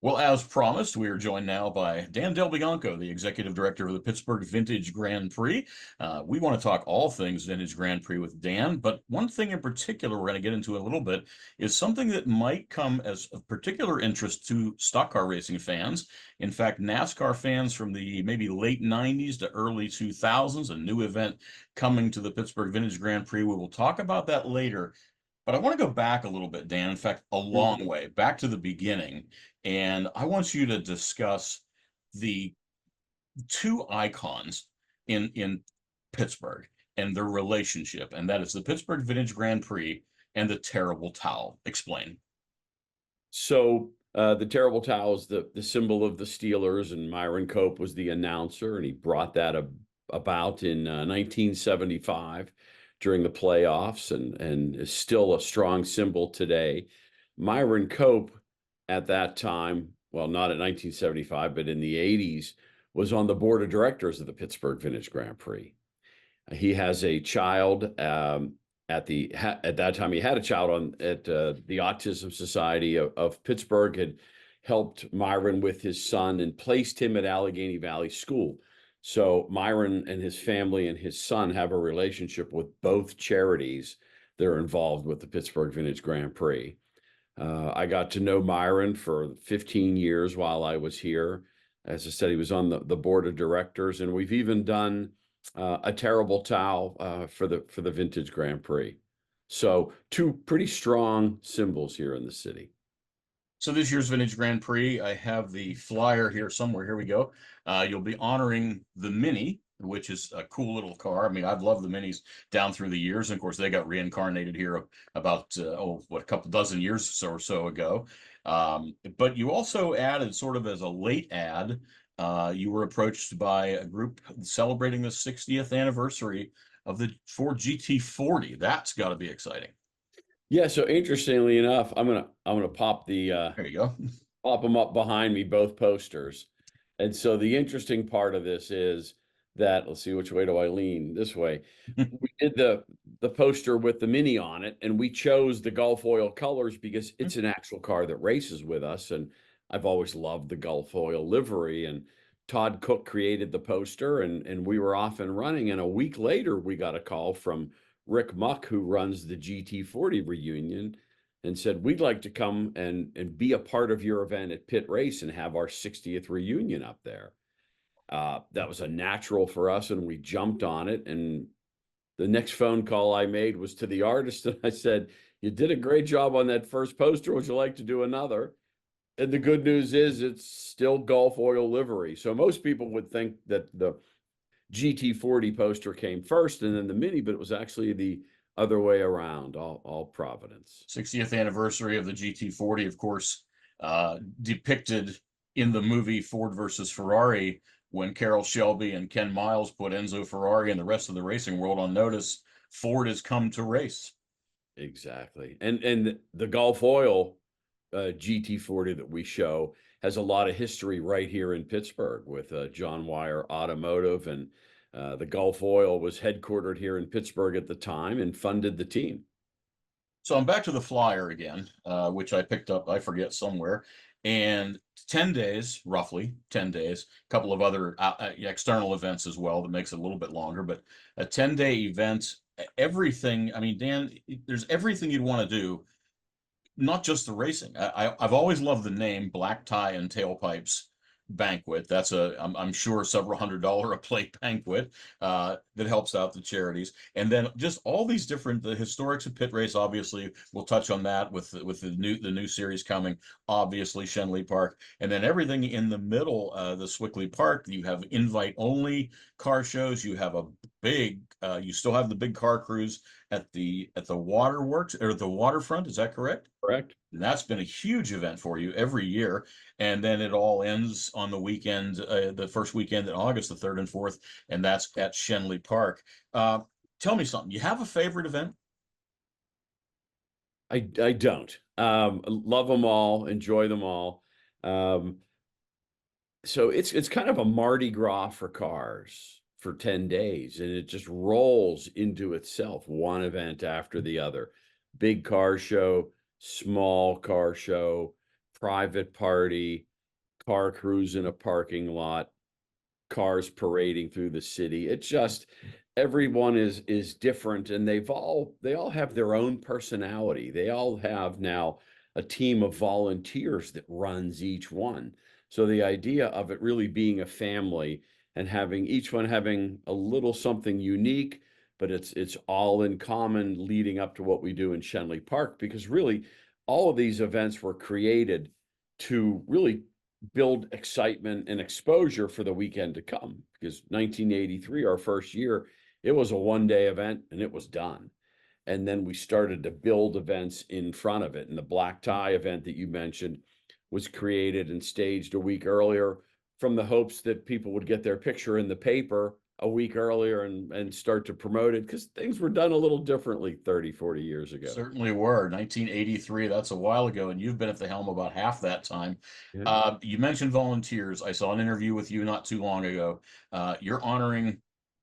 Well, as promised, we are joined now by Dan DelBianco, the executive director of the Pittsburgh Vintage Grand Prix. We want to talk all things Vintage Grand Prix with Dan, but one thing in particular we're going to get into a little bit is something that might come as of particular interest to stock car racing fans. In fact, NASCAR fans from the maybe late 90s to early 2000s, a new event coming to the Pittsburgh Vintage Grand Prix. We will talk about that later. But I want to go back a little bit, Dan. In fact, a long way back to the beginning. And I want you to discuss the two icons in Pittsburgh and their relationship, and that is the Pittsburgh Vintage Grand Prix and the Terrible Towel. Explain. So the terrible towel is the symbol of the Steelers, and Myron Cope was the announcer, and he brought that about in 1975 during the playoffs, and is still a strong symbol today. Myron Cope at that time, well, not in 1975, but in the 80s, was on the board of directors of the Pittsburgh Vintage Grand Prix. He has a child. At that time, he had a child at the Autism Society of Pittsburgh, had helped Myron with his son and placed him at Allegheny Valley School. So Myron and his family and his son have a relationship with both charities that are involved with the Pittsburgh Vintage Grand Prix. I got to know Myron for 15 years while I was here. As I said, he was on the board of directors, and we've even done a terrible towel for the Vintage Grand Prix. So two pretty strong symbols here in the city. So this year's Vintage Grand Prix, I have the flyer here somewhere. Here we go. You'll be honoring the Mini, which is a cool little car. I mean, I've loved the Minis down through the years. And of course, they got reincarnated here about, a couple dozen years or so ago. But you also added, sort of as a late ad, you were approached by a group celebrating the 60th anniversary of the Ford GT40. That's got to be exciting. Yeah, so interestingly enough, I'm gonna pop There you go. pop them up behind me, both posters. And so the interesting part of this is that, let's see, which way do I lean? This way. We did the poster with the Mini on it, and we chose the Gulf Oil colors because it's an actual car that races with us, and I've always loved the Gulf Oil livery. And Todd Cook created the poster, and we were off and running. And a week later, we got a call from Rick Muck, who runs the GT40 reunion, and said, we'd like to come and be a part of your event at Pitt Race and have our 60th reunion up there. That was a natural for us, and we jumped on it. And the next phone call I made was to the artist, and I said, you did a great job on that first poster. Would you like to do another? And the good news is it's still Gulf Oil livery. So most people would think that the GT40 poster came first and then the Mini, but it was actually the other way around, all Providence. 60th anniversary of the GT40, of course, depicted in the movie Ford versus Ferrari, when Carroll Shelby and Ken Miles put Enzo Ferrari and the rest of the racing world on notice. Ford has come to race. Exactly. And the Gulf Oil GT40 that we show has a lot of history right here in Pittsburgh with John Wire Automotive, and the Gulf Oil was headquartered here in Pittsburgh at the time and funded the team. So I'm back to the flyer again, which I picked up, I forget, somewhere. And 10 days, roughly 10 days, a couple of other external events as well that makes it a little bit longer, but a 10-day event, everything. I mean, Dan, there's everything you'd want to do, not just the racing. I've always loved the name Black Tie and Tailpipes Banquet. That's I'm sure several $100 a plate banquet that helps out the charities. And then just all these different, the historics of Pit Race, obviously we'll touch on that with the new series coming, obviously Shenley Park, and then everything in the middle, the Swickley Park. You have invite only car shows. You have a big you still have the big car cruise at the waterworks, or the waterfront. Is that correct? Correct. And that's been a huge event for you every year. And then it all ends on the weekend, the first weekend in August, the 3rd and 4th, and that's at Shenley Park. Tell me something. You have a favorite event? I don't. Love them all, enjoy them all. So it's kind of a Mardi Gras for cars for 10 days, and it just rolls into itself, one event after the other. Big car show, small car show, private party, car crews in a parking lot, cars parading through the city. It just, everyone is different, and they all have their own personality. They all have now a team of volunteers that runs each one. So the idea of it really being a family and having each one having a little something unique, but it's all in common leading up to what we do in Shenley Park, because really all of these events were created to really build excitement and exposure for the weekend to come. Because 1983, our first year, it was a one-day event and it was done. And then we started to build events in front of it. And the black tie event that you mentioned was created and staged a week earlier from the hopes that people would get their picture in the paper a week earlier and start to promote it, because things were done a little differently 30, 40 years ago. Certainly were. 1983, that's a while ago, and you've been at the helm about half that time. Yeah. You mentioned volunteers. I saw an interview with you not too long ago. You're honoring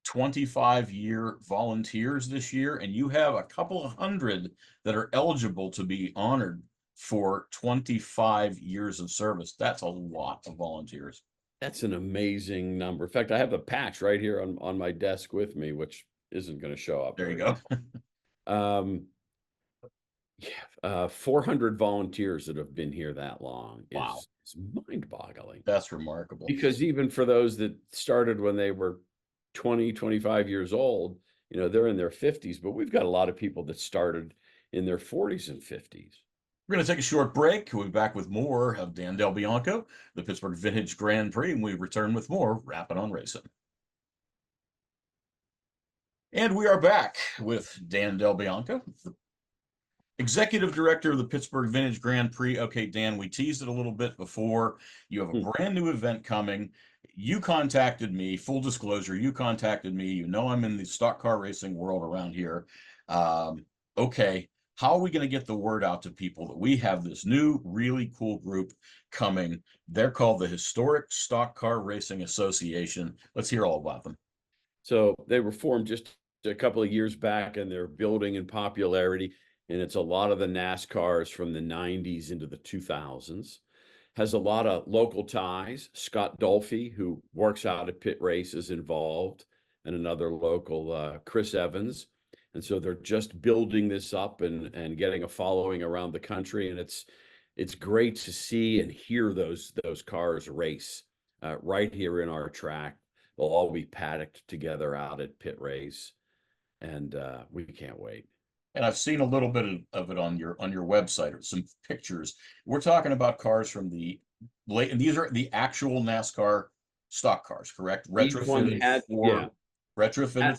25-year volunteers this year, and you have a couple of hundred that are eligible to be honored for 25 years of service. That's a lot of volunteers. That's an amazing number. In fact, I have a patch right here on my desk with me, which isn't going to show up. There you go. Yeah, 400 volunteers that have been here that long Wow. is mind-boggling. That's remarkable. Because even for those that started when they were 20, 25 years old, they're in their 50s, but we've got a lot of people that started in their 40s and 50s. We're going to take a short break. We'll be back with more of Dan DelBianco, the Pittsburgh Vintage Grand Prix, and we return with more Rapping on Racing. And we are back with Dan DelBianco, the Executive Director of the Pittsburgh Vintage Grand Prix. Okay, Dan, we teased it a little bit before. You have a brand new event coming. You contacted me, full disclosure, you contacted me. You know I'm in the stock car racing world around here. Okay, how are we going to get the word out to people that we have this new, really cool group coming? They're called the Historic Stock Car Racing Association. Let's hear all about them. So they were formed just a couple of years back, and they're building in popularity. And it's a lot of the NASCARs from the 90s into the 2000s. Has a lot of local ties. Scott Dolphy, who works out at Pit Race, is involved, and another local, Chris Evans. And so they're just building this up and getting a following around the country. And it's great to see and hear those cars race right here in our track. They'll all be paddocked together out at Pit Race, and we can't wait. And I've seen a little bit of it on your website, or some pictures. We're talking about cars from the late, and these are the actual NASCAR stock cars, correct? Retrofitted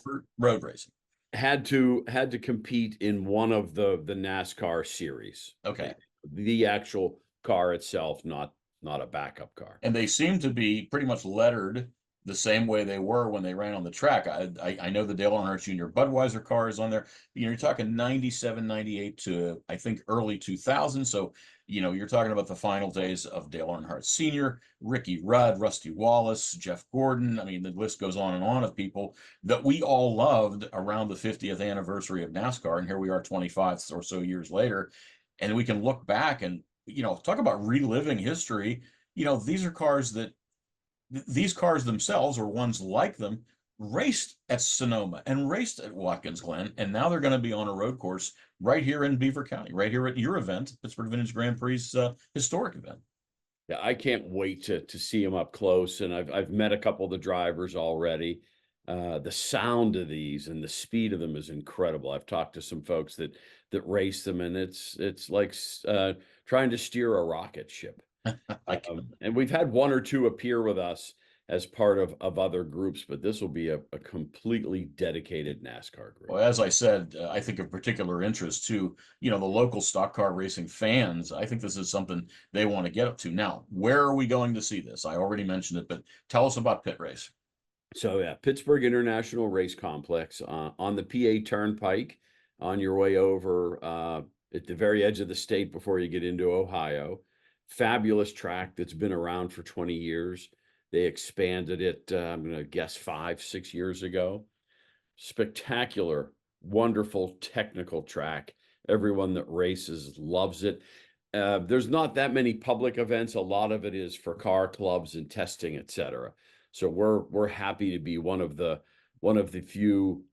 for road racing. Had to compete in one of the NASCAR series. Okay. The actual car itself, not a backup car. And they seem to be pretty much lettered the same way they were when they ran on the track. I know the Dale Earnhardt Jr. Budweiser car is on there. You're talking 97, 98 to, I think, early 2000. So, you're talking about the final days of Dale Earnhardt Sr., Ricky Rudd, Rusty Wallace, Jeff Gordon. I mean, the list goes on and on of people that we all loved around the 50th anniversary of NASCAR. And here we are 25 or so years later. And we can look back and, talk about reliving history. These are cars that, these cars themselves, or ones like them, raced at Sonoma and raced at Watkins Glen, and now they're going to be on a road course right here in Beaver County, right here at your event, Pittsburgh Vintage Grand Prix historic event. Yeah, I can't wait to see them up close, and I've met a couple of the drivers already. The sound of these and the speed of them is incredible. I've talked to some folks that race them, and it's like trying to steer a rocket ship. And we've had one or two appear with us as part of other groups, but this will be a completely dedicated NASCAR group. Well, as I said, I think of particular interest to, the local stock car racing fans. I think this is something they want to get up to. Now, where are we going to see this? I already mentioned it, but tell us about Pit Race. So yeah, Pittsburgh International Race Complex on the PA Turnpike on your way over at the very edge of the state before you get into Ohio. Fabulous track that's been around for 20 years. They expanded it, I'm going to guess 5-6 years ago. Spectacular, wonderful technical track. Everyone that races loves it. There's not that many public events. A lot of it is for car clubs and testing, et cetera. So we're happy to be one of the few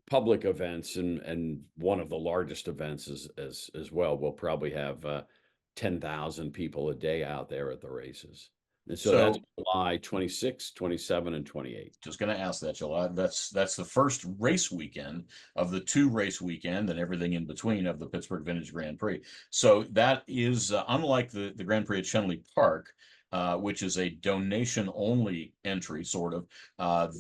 public events and one of the largest events as well. We'll probably have 10,000 people a day out there at the races. And so that's So July 26, 27, and 28. just going to ask that, July. That's the first race weekend of the 2 race weekend and everything in between of the Pittsburgh Vintage Grand Prix. So that is unlike the Grand Prix at Shenley Park, which is a donation only entry, sort of.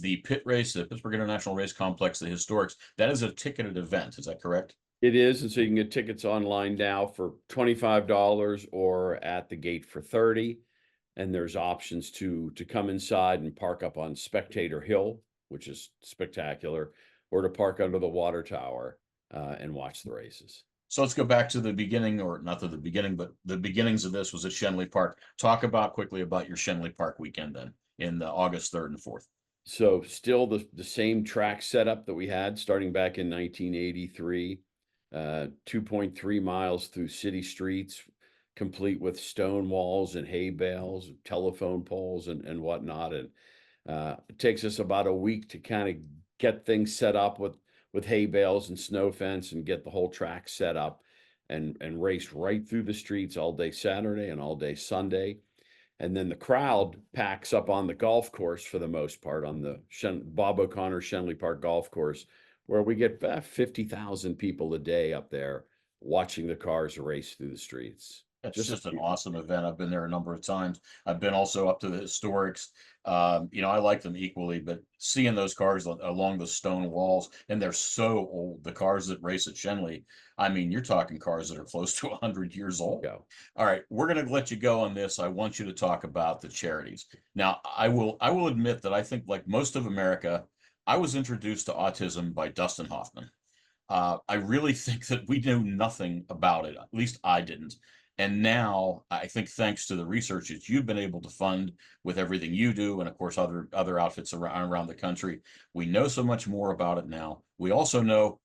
The pit race, the Pittsburgh International Race Complex, the Historics, that is a ticketed event. Is that correct? It is, and so you can get tickets online now for $25 or at the gate for 30. And there's options to come inside and park up on Spectator Hill, which is spectacular, or to park under the water tower and watch the races. So let's go back to the beginning, or not to the beginning, but the beginnings of this was at Shenley Park. Talk quickly about your Shenley Park weekend then in the August 3rd and 4th. So still the same track setup that we had starting back in 1983, 2.3 miles through city streets, complete with stone walls and hay bales, telephone poles and whatnot. And it takes us about a week to kind of get things set up with hay bales and snow fence and get the whole track set up and race right through the streets all day Saturday and all day Sunday. And then the crowd packs up on the golf course for the most part, on the Bob O'Connor Shenley Park golf course, where we get 50,000 people a day up there watching the cars race through the streets. It's just an awesome event. I've been there a number of times. I've been also up to the Historics. I like them equally, but seeing those cars along the stone walls, and they're so old, the cars that race at Shenley, I mean, you're talking cars that are close to 100 years old. Go. All right, we're going to let you go on this. I want you to talk about the charities. Now, I will admit that I think, like most of America, I was introduced to autism by Dustin Hoffman. I really think that we knew nothing about it. At least I didn't. And now I think, thanks to the research that you've been able to fund with everything you do, and of course other outfits around the country, we know so much more about it now. We also know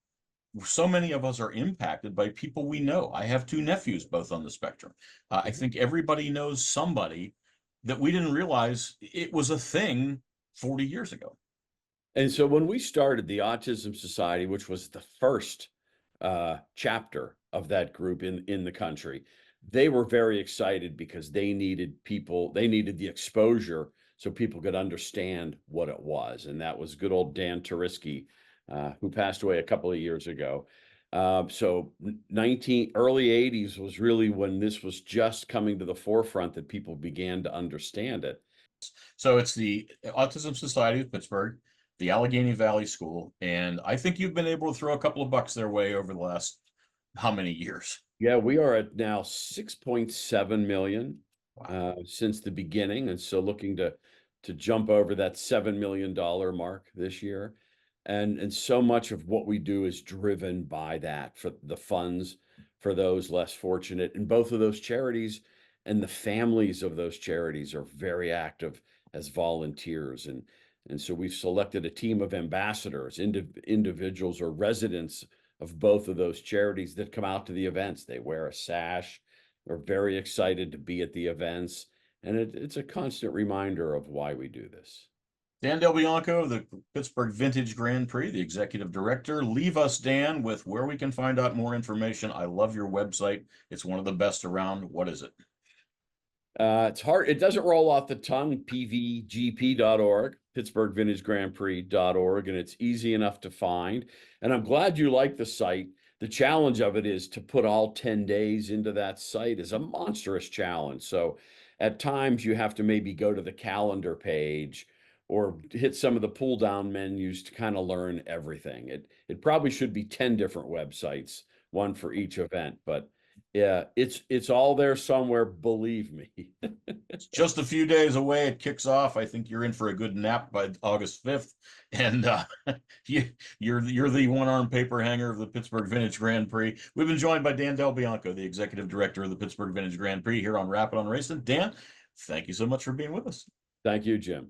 so many of us are impacted by people we know. I have 2 nephews, both on the spectrum. I think everybody knows somebody that we didn't realize it was a thing 40 years ago. And so when we started the Autism Society, which was the first chapter of that group in the country, they were very excited because they needed the exposure so people could understand what it was. And that was good old Dan Turiski, who passed away a couple of years ago. So early 80s was really when this was just coming to the forefront that people began to understand it. So it's the Autism Society of Pittsburgh, the Allegheny Valley School, and I think you've been able to throw a couple of bucks their way over the last how many years? Yeah, we are at now 6.7 million since the beginning, and so looking to jump over that $7 million mark this year. And so much of what we do is driven by that, for the funds for those less fortunate. And both of those charities and the families of those charities are very active as volunteers. And so we've selected a team of ambassadors, individuals or residents of both of those charities that come out to the events. They wear a sash. They're very excited to be at the events. And it's a constant reminder of why we do this. Dan DelBianco, the Pittsburgh Vintage Grand Prix, the executive director. Leave us, Dan, with where we can find out more information. I love your website. It's one of the best around. What is it? It's hard. It doesn't roll off the tongue. PVGP.org, Pittsburgh Vintage Grand Prix.org, and it's easy enough to find. And I'm glad you like the site. The challenge of it is to put all 10 days into that site is a monstrous challenge. So at times you have to maybe go to the calendar page or hit some of the pull down menus to kind of learn everything. It probably should be 10 different websites, one for each event, but yeah, it's all there somewhere, believe me. It's just a few days away. It kicks off. I think you're in for a good nap by August 5th. And you're the one-arm paper hanger of the Pittsburgh Vintage Grand Prix. We've been joined by Dan DelBianco, the executive director of the Pittsburgh Vintage Grand Prix, here on Rapid on Racing. Dan, thank you so much for being with us. Thank you, Jim.